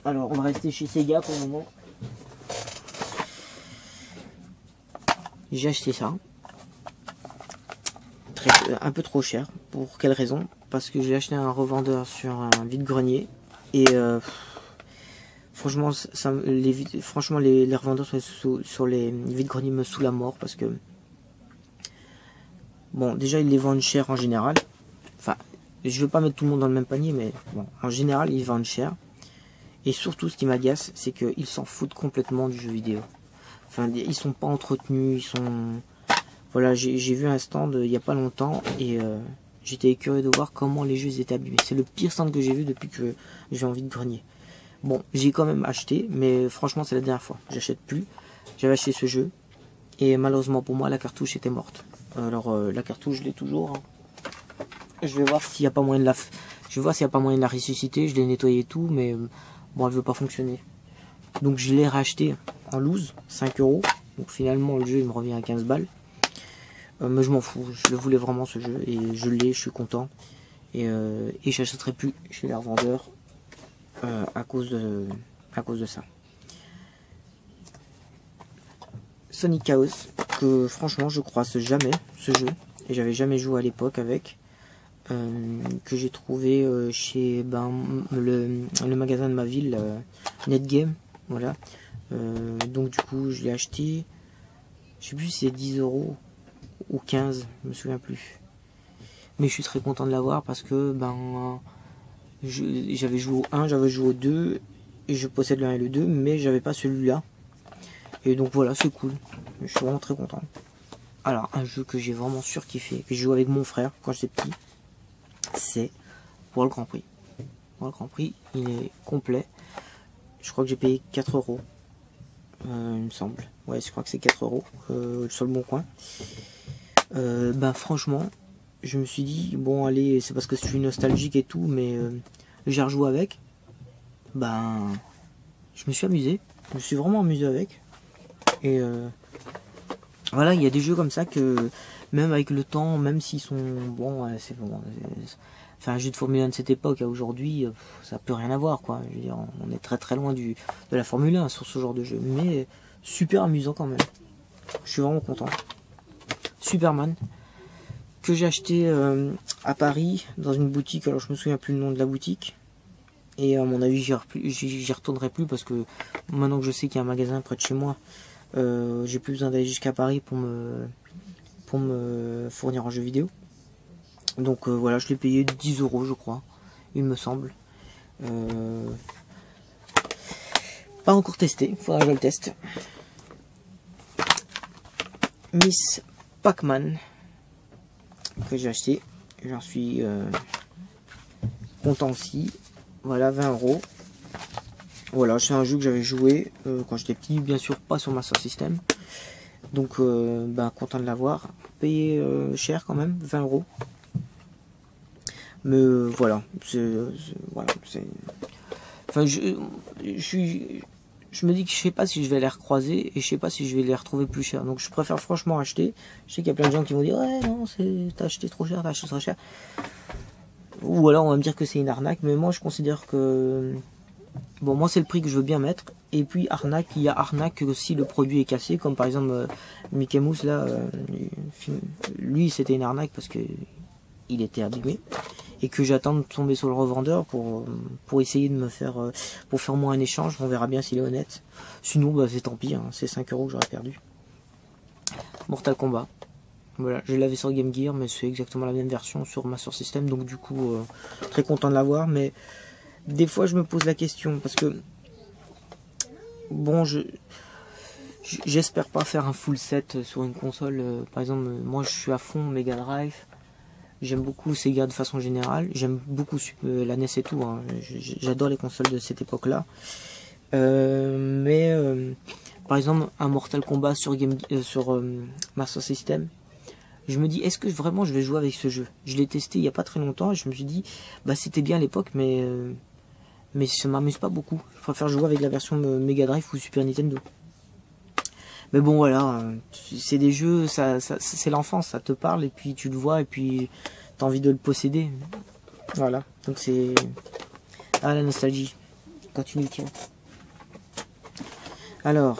Alors on va rester chez Sega pour le moment. J'ai acheté ça. Un peu trop cher. Pour quelle raison? Parce que j'ai acheté un revendeur sur un vide-grenier. Et franchement, les revendeurs sur les vide-greniers me saoulent à mort. Parce que, bon, déjà ils les vendent cher en général. Enfin, je veux pas mettre tout le monde dans le même panier, mais bon, en général ils vendent cher. Et surtout, ce qui m'agace, c'est qu'ils s'en foutent complètement du jeu vidéo. Enfin, ils sont pas entretenus, ils sont... Voilà, j'ai vu un stand il y a pas longtemps et j'étais curieux de voir comment les jeux étaient abîmés. C'est le pire stand que j'ai vu depuis que j'ai envie de grenier. Bon, j'ai quand même acheté, mais franchement, c'est la dernière fois. J'achète plus. J'avais acheté ce jeu et malheureusement pour moi, la cartouche était morte. Alors, la cartouche, je l'ai toujours. Hein. Je vais voir s'il n'y a pas moyen de la... Je vais voir s'il n'y a pas moyen de la ressusciter. Je l'ai nettoyé et tout, mais... Bon, elle veut pas fonctionner. Donc je l'ai racheté en loose, 5 €. Donc finalement le jeu il me revient à 15 balles. Mais je m'en fous, je le voulais vraiment ce jeu. Et je l'ai, je suis content. Et j'achèterai plus chez les revendeurs à cause de ça. Sonic Chaos, que franchement je croise jamais ce jeu. Et j'avais jamais joué à l'époque avec. Que j'ai trouvé chez le magasin de ma ville, Netgame, voilà. Donc du coup je l'ai acheté, je sais plus si c'est 10 € ou 15, je me souviens plus. Mais je suis très content de l'avoir parce que j'avais joué au 1, j'avais joué au 2, et je possède le 1 et le 2, mais j'avais pas celui-là. Et donc voilà, c'est cool, je suis vraiment très content. Alors un jeu que j'ai vraiment surkiffé, que j'ai joué avec mon frère quand j'étais petit, c'est World Grand Prix. World Grand Prix, il est complet. Je crois que j'ai payé 4 €. Il me semble. Ouais, je crois que c'est 4 € sur le bon coin. Franchement, je me suis dit, bon, allez, c'est parce que je suis nostalgique et tout, mais j'ai rejoué avec. Je me suis amusé. Je me suis vraiment amusé avec. Et voilà, il y a des jeux comme ça que, même avec le temps, même s'ils sont bons, c'est bon. Enfin, un jeu de Formule 1 de cette époque à aujourd'hui, ça peut rien avoir, quoi. Je veux dire, on est très très loin de la Formule 1 sur ce genre de jeu, mais super amusant quand même. Je suis vraiment content. Superman, que j'ai acheté à Paris, dans une boutique, alors je me souviens plus le nom de la boutique, et à mon avis j'y retournerai plus, parce que maintenant que je sais qu'il y a un magasin près de chez moi, j'ai plus besoin d'aller jusqu'à Paris pour me fournir en jeux vidéo. Donc voilà, je l'ai payé 10 € je crois, il me semble. Pas encore testé, il faudra que je le teste. Miss Pac-Man, que j'ai acheté, j'en suis content aussi. Voilà, 20 €. Voilà, c'est un jeu que j'avais joué quand j'étais petit, bien sûr pas sur Master System. Donc content de l'avoir. Payé cher quand même, 20 €. Mais voilà, enfin, je me dis que je sais pas si je vais les recroiser et je sais pas si je vais les retrouver plus cher. Donc je préfère franchement acheter. Je sais qu'il y a plein de gens qui vont dire ouais non, t'as acheté trop cher, t'as acheté trop cher. Ou alors on va me dire que c'est une arnaque, mais moi je considère que bon, moi c'est le prix que je veux bien mettre. Et puis arnaque, il y a arnaque si le produit est cassé, comme par exemple Mickey Mouse là, lui c'était une arnaque parce que il était abîmé. Et que j'attends de tomber sur le revendeur pour essayer de me faire pour faire moi un échange. On verra bien s'il est honnête. Sinon c'est tant pis, hein, c'est 5 € que j'aurais perdu. Mortal Kombat, voilà, je l'avais sur Game Gear, mais c'est exactement la même version sur Master System, donc du coup très content de l'avoir. Mais des fois je me pose la question parce que bon, j'espère pas faire un full set sur une console. Par exemple, moi je suis à fond Mega Drive. J'aime beaucoup Sega de façon générale. J'aime beaucoup la NES et tout. Hein. J'adore les consoles de cette époque-là. Par exemple, un Mortal Kombat sur Master System, je me dis, est-ce que vraiment je vais jouer avec ce jeu? Je l'ai testé il n'y a pas très longtemps et je me suis dit, c'était bien à l'époque, mais ça m'amuse pas beaucoup. Je préfère jouer avec la version Mega Drive ou Super Nintendo. Mais bon voilà, c'est des jeux, c'est l'enfance, ça te parle et puis tu le vois et puis t'as envie de le posséder. Voilà, donc c'est la nostalgie. continue, tiens. Alors,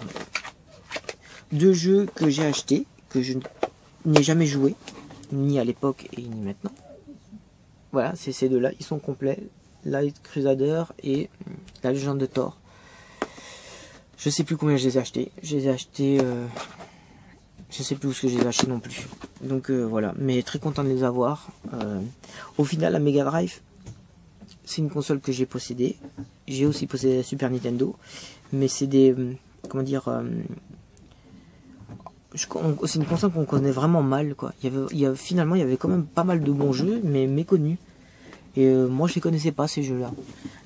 2 jeux que j'ai achetés, que je n'ai jamais joué, ni à l'époque et ni maintenant. Voilà, c'est ces deux-là, ils sont complets. Light Crusader et la légende de Thor. Je sais plus combien je les ai achetés. Je les ai achetés... je sais plus où ce que je les ai achetés non plus. Donc voilà, mais très content de les avoir. Au final, la Mega Drive, c'est une console que j'ai possédée. J'ai aussi possédé la Super Nintendo. Mais c'est des... comment dire... c'est une console qu'on connaît vraiment mal, quoi. Finalement, il y avait quand même pas mal de bons jeux, mais méconnus. Et moi, je les connaissais pas, ces jeux-là.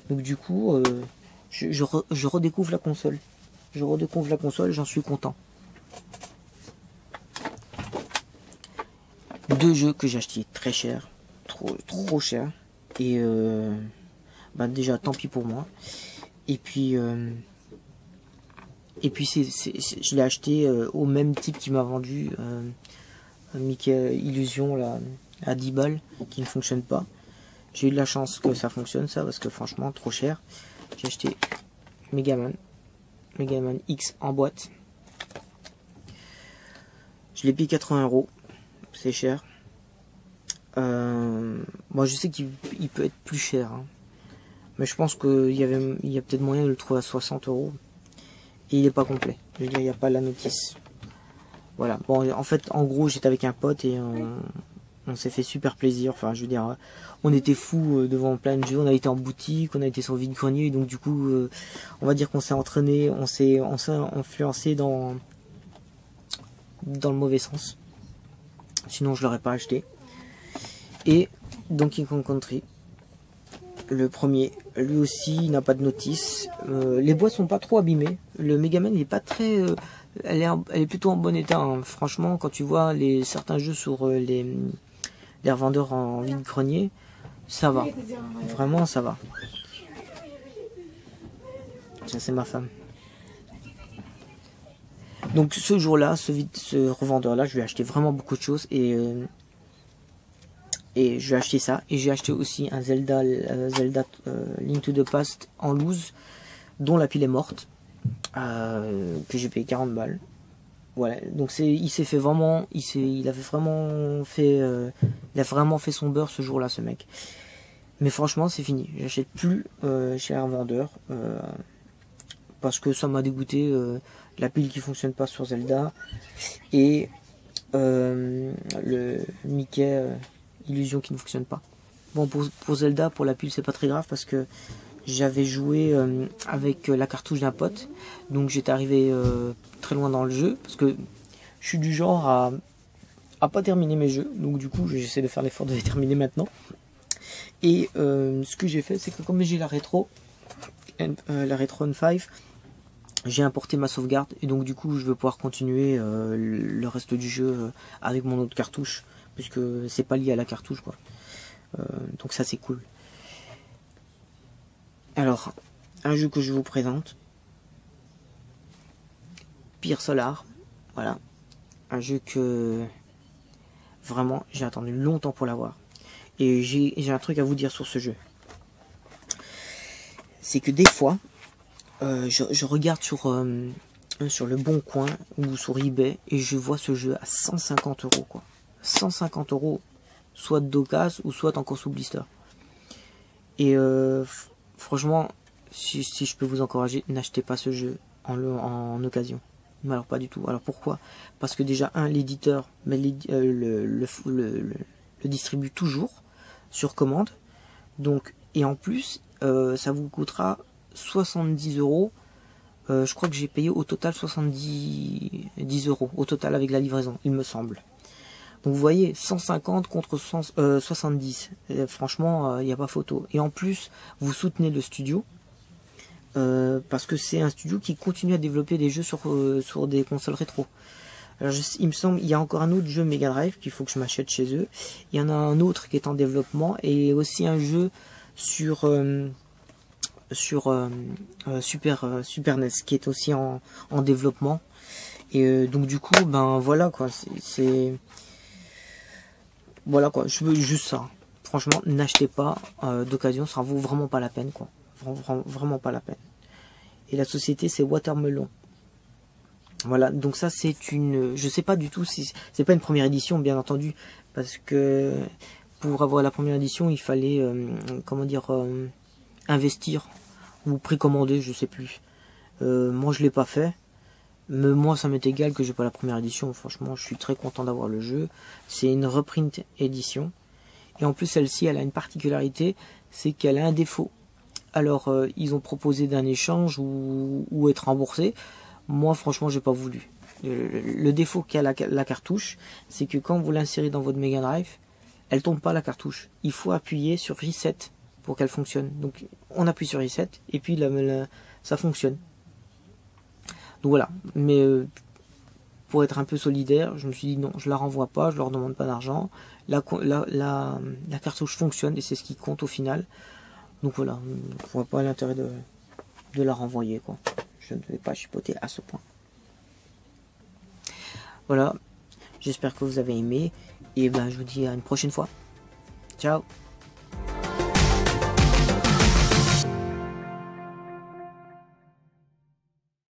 Donc du coup, je redécouvre la console. Je redécouvre la console, j'en suis content. 2 jeux que j'ai achetés très cher. Trop cher. Et bah déjà, tant pis pour moi. Et puis... je l'ai acheté au même type qui m'a vendu Mickey Illusion là, à 10 balles, qui ne fonctionne pas. J'ai eu de la chance que ça fonctionne, ça, parce que franchement, trop cher. J'ai acheté Megaman X en boîte. Je l'ai payé 80 €, c'est cher. Moi, je sais qu'il peut être plus cher, hein. Mais je pense qu'il y a peut-être moyen de le trouver à 60 €. Et il n'est pas complet. Je veux dire, il n'y a pas la notice. Voilà. Bon, en fait, en gros, j'étais avec un pote et on s'est fait super plaisir. Enfin, je veux dire, on était fous devant plein de jeux. On a été en boutique, on a été sur vide-grenier. Et donc, du coup, on va dire qu'on s'est entraîné, on s'est influencé dans le mauvais sens. Sinon, je l'aurais pas acheté. Et Donkey Kong Country. Le premier, lui aussi, il n'a pas de notice. Les boîtes sont pas trop abîmées. Le Megaman, il est pas très... elle est plutôt en bon état, hein. Franchement, quand tu vois certains jeux sur les revendeurs en vide-grenier, ça va. Vraiment, ça va. Ça, c'est ma femme. Donc, ce jour-là, ce revendeur-là, je lui ai acheté vraiment beaucoup de choses. Et je vais acheter ça. Et j'ai acheté aussi un Zelda Link to the Past en loose, dont la pile est morte, que j'ai payé 40 balles. Voilà, donc il a vraiment fait son beurre ce jour-là, ce mec. Mais franchement, c'est fini. J'achète plus chez un vendeur parce que ça m'a dégoûté. La pile qui fonctionne pas sur Zelda et le Mickey Illusion qui ne fonctionne pas. Bon, pour Zelda, pour la pile, c'est pas très grave parce que j'avais joué avec la cartouche d'un pote, donc j'étais arrivé très loin dans le jeu parce que je suis du genre à pas terminer mes jeux, donc du coup j'essaie de faire l'effort de les terminer maintenant. Et ce que j'ai fait, c'est que comme j'ai la rétro N5, j'ai importé ma sauvegarde et donc du coup je vais pouvoir continuer le reste du jeu avec mon autre cartouche, puisque c'est pas lié à la cartouche, quoi. Donc ça, c'est cool. Alors, un jeu que je vous présente, Pier Solar. Voilà, un jeu que vraiment j'ai attendu longtemps pour l'avoir. Et j'ai un truc à vous dire sur ce jeu. C'est que des fois, je regarde sur le Bon Coin ou sur eBay et je vois ce jeu à 150 €, quoi. 150 €, soit d'occasion ou soit encore sous blister. Et franchement, si je peux vous encourager, n'achetez pas ce jeu en occasion. Mais alors pas du tout. Alors pourquoi? Parce que déjà, l'éditeur le distribue toujours sur commande. Donc, et en plus, ça vous coûtera 70 €. Je crois que j'ai payé au total 10 € au total avec la livraison, il me semble. Donc vous voyez, 150 contre 70. Franchement, il n'y a pas photo. Et en plus, vous soutenez le studio. Parce que c'est un studio qui continue à développer des jeux sur des consoles rétro. Alors il me semble, il y a encore un autre jeu Mega Drive qu'il faut que je m'achète chez eux. Il y en a un autre qui est en développement. Et aussi un jeu sur Super NES qui est aussi en développement. Et donc du coup, ben voilà quoi, voilà quoi, je veux juste ça. Franchement, n'achetez pas d'occasion, ça en vaut vraiment pas la peine, quoi. vraiment pas la peine. Et la société c'est Watermelon. Voilà, donc ça c'est une... Je sais pas du tout si... C'est pas une première édition bien entendu, parce que pour avoir la première édition il fallait, comment dire, investir ou précommander, je sais plus. Moi je l'ai pas fait, mais moi ça m'est égal que j'ai pas la première édition. Franchement je suis très content d'avoir le jeu. C'est une reprint édition. Et en plus celle-ci elle a une particularité, c'est qu'elle a un défaut. Alors ils ont proposé d'un échange ou être remboursé. Moi franchement j'ai pas voulu. Le défaut qu'a la cartouche, c'est que quand vous l'insérez dans votre Mega Drive, elle tombe pas la cartouche. Il faut appuyer sur Reset pour qu'elle fonctionne. Donc on appuie sur Reset et puis ça fonctionne. Donc voilà. Mais pour être un peu solidaire, je me suis dit non, je la renvoie pas, je leur demande pas d'argent. La cartouche fonctionne et c'est ce qui compte au final. Donc voilà, je vois pas l'intérêt de la renvoyer, quoi. Je ne vais pas chipoter à ce point. Voilà, j'espère que vous avez aimé et ben je vous dis à une prochaine fois. Ciao.